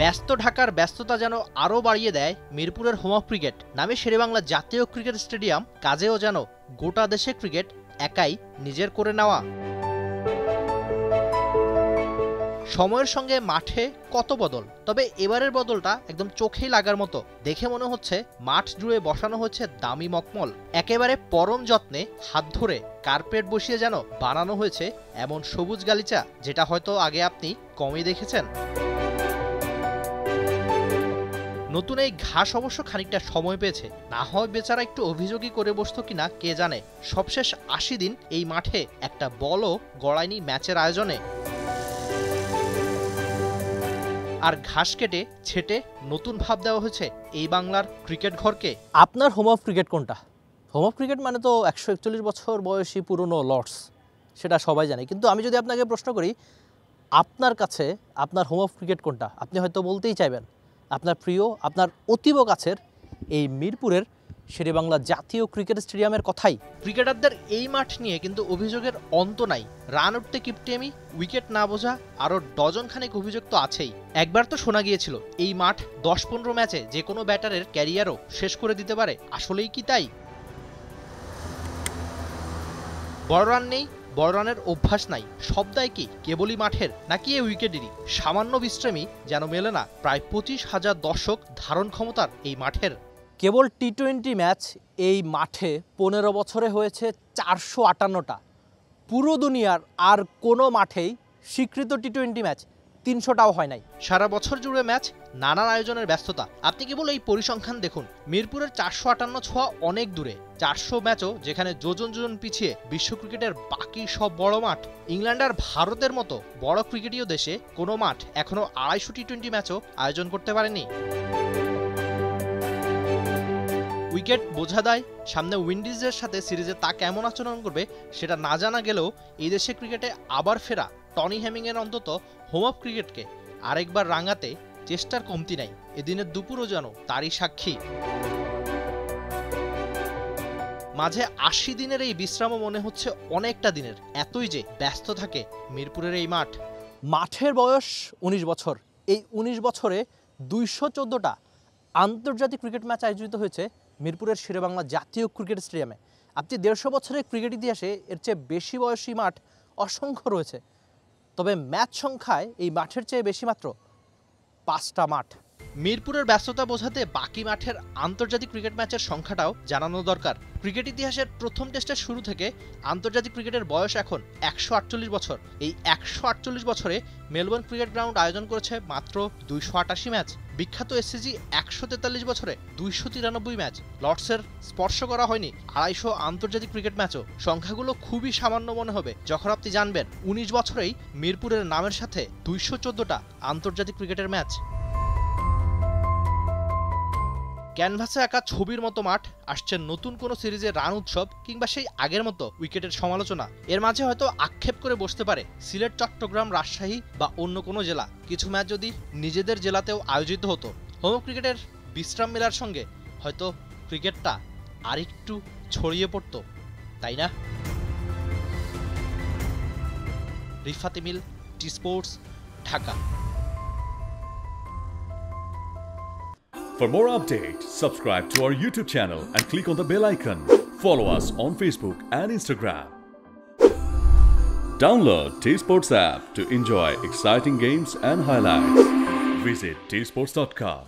ব্যস্ত ঢাকার ব্যস্ততা যেন আরও বাড়িয়ে দেয় মিরপুরের হোম অফ ক্রিকেট নামে শেরেবাংলা জাতীয় ক্রিকেট স্টেডিয়াম কাজেও যেন গোটা দেশে ক্রিকেট একাই নিজের করে নেওয়া। সময়ের সঙ্গে মাঠে কত বদল, তবে এবারের বদলটা একদম চোখেই লাগার মতো। দেখে মনে হচ্ছে মাঠ জুড়ে বসানো হচ্ছে দামি মকমল, একেবারে পরম যত্নে হাত ধরে কার্পেট বসিয়ে যেন বানানো হয়েছে এমন সবুজ গালিচা, যেটা হয়তো আগে আপনি কমই দেখেছেন। নতুন এই ঘাস অবশ্য খানিকটা সময় পেয়েছে, না হয় বেচারা একটু অভিযোগই করে বসতো কিনা কে জানে। সবশেষ ৮০ দিন এই মাঠে একটা বলও গড়ায়নি ম্যাচের আয়োজনে। আর ঘাস কেটে ছেটে নতুন ভাব দেওয়া হয়েছে এই বাংলার ক্রিকেট ঘরকে। আপনার হোম অফ ক্রিকেট কোনটা? হোম অফ ক্রিকেট মানে তো ১৪১ বছর বয়সী পুরনো লর্ডস, সেটা সবাই জানে। কিন্তু আমি যদি আপনাকে প্রশ্ন করি আপনার কাছে আপনার হোম অফ ক্রিকেট কোনটা, আপনি হয়তো বলতেই চাইবেন আপনার প্রিয়, আপনার অতীব কাছের এই মিরপুরের শেরেবাংলা জাতীয় ক্রিকেট স্টেডিয়ামের কথাই। ক্রিকেটারদের এই মাঠ নিয়ে কিন্তু অভিযোগের অন্ত নাই। রান উঠতে কিপটেমি, উইকেট না বোঝা, আরও ডজন খানেক অভিযোগ তো আছেই। একবার তো শোনা গিয়েছিল এই মাঠ ১০-১৫ ম্যাচে যে কোনো ব্যাটারের ক্যারিয়ারও শেষ করে দিতে পারে। আসলেই কি তাই? বড় রান নেই, বড় রানের অভ্যাস নাই, সব দায় কি কেবলই মাঠের নাকি এই উইকেটেরই? সামান্য বিশ্রামী যেন মেলে না প্রায় ২৫,০০০ দর্শক ধারণ ক্ষমতার এই মাঠের। কেবল টি-20 ম্যাচ এই মাঠে ১৫ বছরে হয়েছে ৪৫৮টা। পুরো দুনিয়ার আর কোনো মাঠেই স্বীকৃত টি-20 ম্যাচ ৩০০টাও হয় নাই। সারা বছর জুড়ে ম্যাচ, নানান আয়োজনের ব্যস্ততা। আপনি কেবল এই পরিসংখ্যান দেখুন, মিরপুরের ৪৫৮ ছোঁয়া অনেক দূরে। ৪০০ ম্যাচও যেখানে যোজন যোজন পিছিয়ে বিশ্ব ক্রিকেটের বাকি সব বড় মাঠ। ইংল্যান্ড আর ভারতের মতো বড় ক্রিকেটীয় দেশে কোনো মাঠ এখনও ২৫০ টি-20 ম্যাচও আয়োজন করতে পারেনি। উইকেট বোঝা দেয়, সামনে উইন্ডিজের সাথে সিরিজে তা কেমন আচরণ করবে সেটা না জানা গেলেও এই দেশে ক্রিকেটে আবার ফেরা টনি হেমিংয়ের অন্তত হোম অফ ক্রিকেটকে আরেকবার রাঙাতে চেষ্টার কমতি নাই। এদিনের দুপুরও যেন তারই সাক্ষী। মাঝে ৮০ দিনের এই বিশ্রামও মনে হচ্ছে অনেকটা দিনের, এতই যে ব্যস্ত থাকে মিরপুরের এই মাঠ। মাঠের বয়স ১৯ বছর। এই ১৯ বছরে ২১৪টা আন্তর্জাতিক ক্রিকেট ম্যাচ আয়োজিত হয়েছে মিরপুরের শেরেবাংলা জাতীয় ক্রিকেট স্টেডিয়ামে। আপনি ১৫০ বছরের ক্রিকেট ইতিহাসে এর চেয়ে বেশি বয়সী মাঠ অসংখ্য রয়েছে, তবে ম্যাচ সংখ্যায় এই মাঠের চেয়ে বেশি মাত্র ৫টা মাঠ। মিরপুরের ব্যস্ততা বোঝাতে বাকি মাঠের আন্তর্জাতিক ক্রিকেট ম্যাচের সংখ্যাটাও জানানো দরকার। ক্রিকেট ইতিহাসের প্রথম টেস্টের শুরু থেকে আন্তর্জাতিক ক্রিকেটের বয়স এখন ১৪৮ বছর। এই ১৪৮ বছরে মেলবোর্ন ক্রিকেট গ্রাউন্ড আয়োজন করেছে মাত্র ২৮৮ ম্যাচ। বিখ্যাত এসসিজি ১৪৩ বছরে ২৯৩ ম্যাচ। লর্ডসের স্পর্শ করা হয়নি ২৫০ আন্তর্জাতিক ক্রিকেট ম্যাচও। সংখ্যাগুলো খুবই সামান্য মনে হবে যখন আপনি জানবেন ১৯ বছরেই মিরপুরের নামের সাথে ২১৪টা আন্তর্জাতিক ক্রিকেটের ম্যাচ। ক্যানভাসে আঁকা ছবির মতো মাঠ, আসছে নতুন কোনো সিরিজের রান উৎসব কিংবা সেই আগের মতো উইকেটের সমালোচনা। এর মাঝে হয়তো আক্ষেপ করে বসতে পারে সিলেট, চট্টগ্রাম, রাজশাহী বা অন্য কোনো জেলা। কিছু ম্যাচ যদি নিজেদের জেলাতেও আয়োজিত হতো, হোম ক্রিকেটের বিশ্রাম মেলার সঙ্গে হয়তো ক্রিকেটটা আরেকটু ছড়িয়ে পড়তো, তাই না? Rifat Emil, T sports, Dhaka. For more updates, subscribe to our YouTube channel and click on the bell icon. Follow us on Facebook and Instagram. Download T-Sports app to enjoy exciting games and highlights. Visit tsports.com.